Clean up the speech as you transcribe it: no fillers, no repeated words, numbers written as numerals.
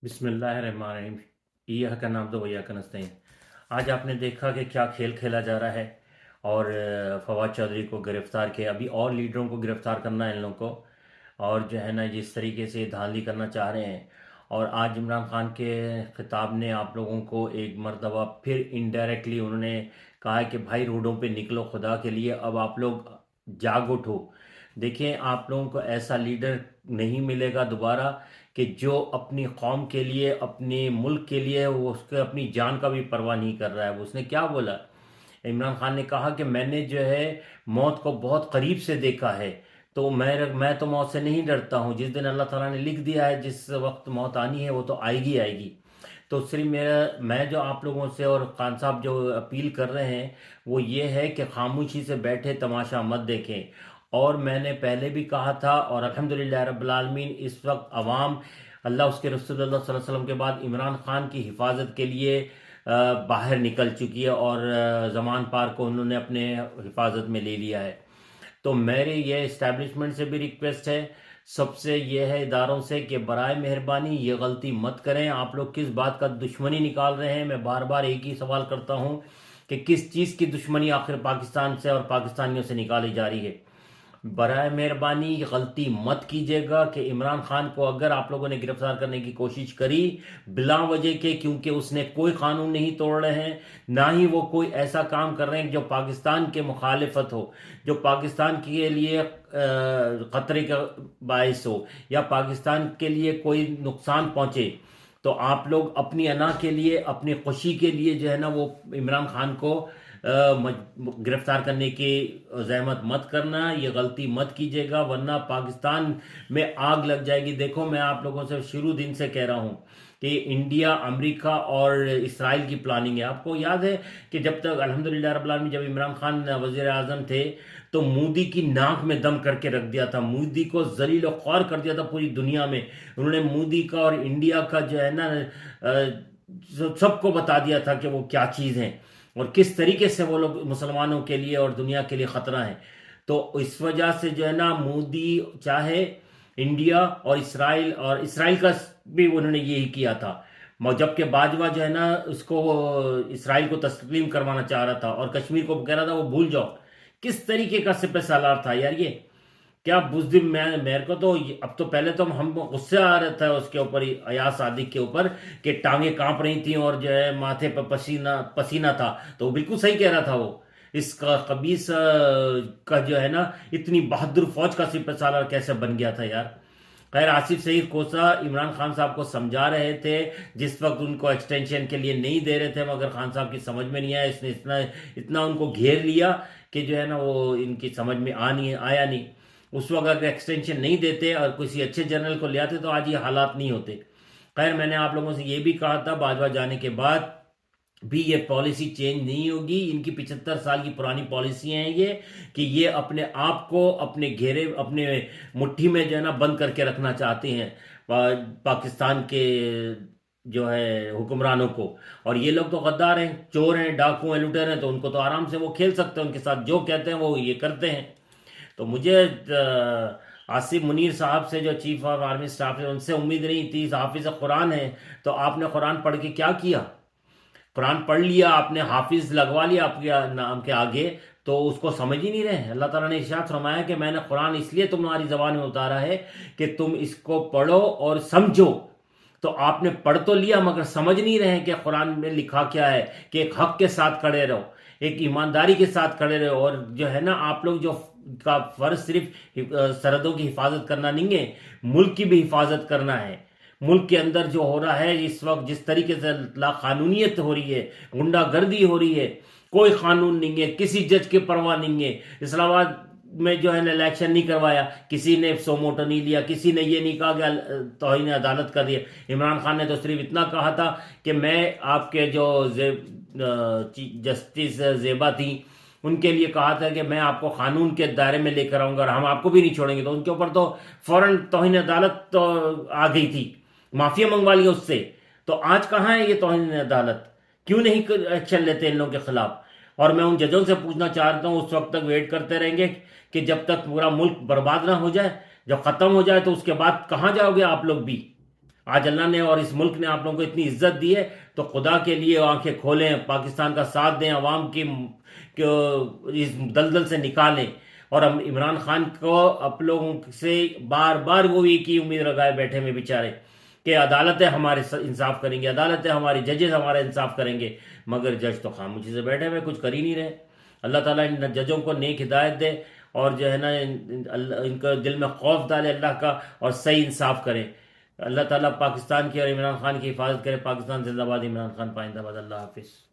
बिस्मिल्लाहिर्रहमानिर्रहीम। इय्याका नअब्दु व इय्याका नस्तईन। आज आपने देखा कि क्या खेल खेला जा रहा है और फवाद चौधरी को गिरफ्तार किया, अभी और लीडरों को गिरफ्तार करना है इन लोगों को, और जो है ना जिस तरीके से धांधली करना चाह रहे हैं। और आज इमरान खान के खिताब ने आप लोगों को एक मर्तबा फिर इनडायरेक्टली उन्होंने कहा है कि भाई रोडों पे निकलो, खुदा के लिए अब आप लोग जाग उठो। देखिए, आप लोगों को ऐसा लीडर नहीं मिलेगा दोबारा कि जो अपनी कौम के लिए, अपने मुल्क के लिए, वो उसके अपनी जान का भी परवाह नहीं कर रहा है। वो उसने क्या बोला, इमरान खान ने कहा कि मैंने जो है मौत को बहुत करीब से देखा है, तो मैं तो मौत से नहीं डरता हूँ। जिस दिन अल्लाह ताला ने लिख दिया है, जिस वक्त मौत आनी है वो तो आएगी आएगी। तो सिर्फ मैं जो आप लोगों से और खान साहब जो अपील कर रहे हैं वो ये है कि खामोशी से बैठे तमाशा मत देखें। और मैंने पहले भी कहा था, और अल्हम्दुलिल्लाह रब्बिल आलमीन इस वक्त अवाम अल्लाह उसके रसूल सल्लल्लाहु अलैहि वसल्लम के बाद इमरान खान की हिफाजत के लिए बाहर निकल चुकी है, और ज़मान पार को उन्होंने अपने हिफाजत में ले लिया है। तो मेरे ये इस्टेब्लिशमेंट से भी रिक्वेस्ट है, सबसे ये है इदारों से, कि बराए मेहरबानी ये गलती मत करें। आप लोग किस बात का दुश्मनी निकाल रहे हैं, मैं बार बार एक ही सवाल करता हूं कि किस चीज़ की दुश्मनी आखिर पाकिस्तान से और पाकिस्तानियों से निकाली जा रही है। बराए मेहरबानी गलती मत कीजिएगा कि इमरान खान को अगर आप लोगों ने गिरफ्तार करने की कोशिश करी बिला वजह के, क्योंकि उसने कोई कानून नहीं तोड़ रहे हैं, ना ही वो कोई ऐसा काम कर रहे हैं जो पाकिस्तान के मुखालिफत हो, जो पाकिस्तान के लिए खतरे का बायस हो, या पाकिस्तान के लिए कोई नुकसान पहुंचे, तो आप लोग अपनी अना के लिए, अपनी खुशी के लिए जो है ना वो इमरान खान को गिरफ्तार करने की जहमत मत करना, ये गलती मत कीजिएगा, वरना पाकिस्तान में आग लग जाएगी। देखो, मैं आप लोगों से शुरू दिन से कह रहा हूँ कि इंडिया, अमेरिका और इसराइल की प्लानिंग है। आपको याद है कि जब तक अल्हम्दुलिल्लाह रब्बिल आलमीन जब इमरान खान वजीर आजम थे तो मोदी की नाक में दम करके रख दिया था, मोदी को जलील और ख्वार कर दिया था पूरी दुनिया में। उन्होंने मोदी का और इंडिया का जो है ना सबको बता दिया था कि वो क्या चीज़ है और किस तरीके से वो लोग मुसलमानों के लिए और दुनिया के लिए ख़तरा है। तो इस वजह से जो है ना मोदी चाहे इंडिया और इसराइल का भी उन्होंने यही किया था। जबकि बाजवा जो है ना उसको इसराइल को तस्लीम करवाना चाह रहा था और कश्मीर को कह रहा था वो भूल जाओ। किस तरीके का सिपह सालार था यार ये! क्या बुज़दिल! मैं मेरे को तो अब तो पहले तो हम गुस्से आ रहा था उसके ऊपर ही, अयाज सादिक के ऊपर, कि टांगे कांप रही थी और जो है माथे पर पसीना पसीना था। तो वो बिल्कुल सही कह रहा था वो। इसका कबीस का जो है ना इतनी बहादुर फौज का सिपह सालार कैसे बन गया था यार। खैर, आसिफ सईद कोसा इमरान खान साहब को समझा रहे थे जिस वक्त उनको एक्सटेंशन के लिए नहीं दे रहे थे, मगर खान साहब की समझ में नहीं आया। इसने इतना इतना उनको घेर लिया कि जो है ना वो इनकी समझ में आया नहीं। उस वक्त अगर एक्सटेंशन नहीं देते और किसी अच्छे जनरल को ले आते तो आज ये हालात नहीं होते। खैर, मैंने आप लोगों से ये भी कहा था बाजवा जाने के बाद भी ये पॉलिसी चेंज नहीं होगी। इनकी 75 साल की पुरानी पॉलिसी है ये, कि ये अपने आप को अपने घेरे, अपने मुट्ठी में जो है ना बंद करके रखना चाहते हैं पाकिस्तान के जो है हुक्मरानों को। और ये लोग तो गद्दार हैं, चोर हैं, डाकू हैं, लुटेरे हैं, तो उनको तो आराम से वो खेल सकते हैं, उनके साथ जो कहते हैं वो ये करते हैं। तो मुझे आसिफ मुनीर साहब से, जो चीफ ऑफ आर्मी स्टाफ है, उनसे उम्मीद नहीं थी। हाफिज कुरान है, तो आपने कुरान पढ़ के क्या किया? कुरान पढ़ लिया आपने, हाफिज लगवा लिया आपके नाम के आगे, तो उसको समझ ही नहीं रहे। अल्लाह ताला ने इरशाद फरमाया कि मैंने कुरान इसलिए तुम्हारी ज़बान में उतारा है कि तुम इसको पढ़ो और समझो। तो आपने पढ़ तो लिया मगर समझ नहीं रहे कि कुरान में लिखा क्या है, कि एक हक के साथ खड़े रहो, एक ईमानदारी के साथ खड़े रहो। और जो है ना आप लोग जो का फर्ज सिर्फ सरहदों की हिफाजत करना नहीं है, मुल्क की भी हिफाजत करना है। मुल्क के अंदर जो हो रहा है इस वक्त, जिस तरीके से लाकानूनियत हो रही है, गुंडागर्दी हो रही है, कोई कानून नहीं है, किसी जज की परवाह नहीं है। इस्लामाबाद में जो है ना इलेक्शन नहीं करवाया, किसी ने सो मोटो नहीं लिया, किसी ने ये नहीं कहा कि तौहीन अदालत कर रही है। इमरान खान ने तो सिर्फ इतना कहा था कि मैं आपके जो जस्टिस जेबा थी उनके लिए कहा था कि मैं आपको कानून के दायरे में लेकर आऊंगा और हम आपको भी नहीं छोड़ेंगे। तो उनके ऊपर तो फौरन तौहीन अदालत तो आ गई थी, माफिया मंगवा लिया उससे। तो आज कहाँ है ये तौहीन अदालत? क्यों नहीं एक्शन लेते इन लोगों के खिलाफ? और मैं उन जजों से पूछना चाहता हूँ, उस वक्त तक वेट करते रहेंगे कि जब तक पूरा मुल्क बर्बाद ना हो जाए, जब खत्म हो जाए, तो उसके बाद कहाँ जाओगे आप लोग भी? آج اللہ نے اور اس ملک نے آپ لوگوں کو اتنی عزت دی ہے، تو خدا کے لیے آنکھیں کھولیں، پاکستان کا ساتھ دیں، عوام کی اس دلدل سے نکالیں، اور ہم عمران خان کو آپ لوگوں سے بار بار وہ ایک ہی امید لگائے بیٹھے میں بیچارے کہ عدالتیں ہمارے انصاف کریں گے، عدالتیں ہماری ججز ہمارا انصاف کریں گے، مگر جج تو خاموشی سے بیٹھے ہوئے کچھ کر ہی نہیں رہے۔ اللہ تعالیٰ ان ججوں کو نیک ہدایت دے، اور جو ہے نا ان کا دل میں خوف ڈالے اللہ کا، اور صحیح انصاف کرے۔ اللہ تعالیٰ پاکستان کی اور عمران خان کی حفاظت کرے۔ پاکستان زندہ باد، عمران خان پائندہ باد۔ اللہ حافظ۔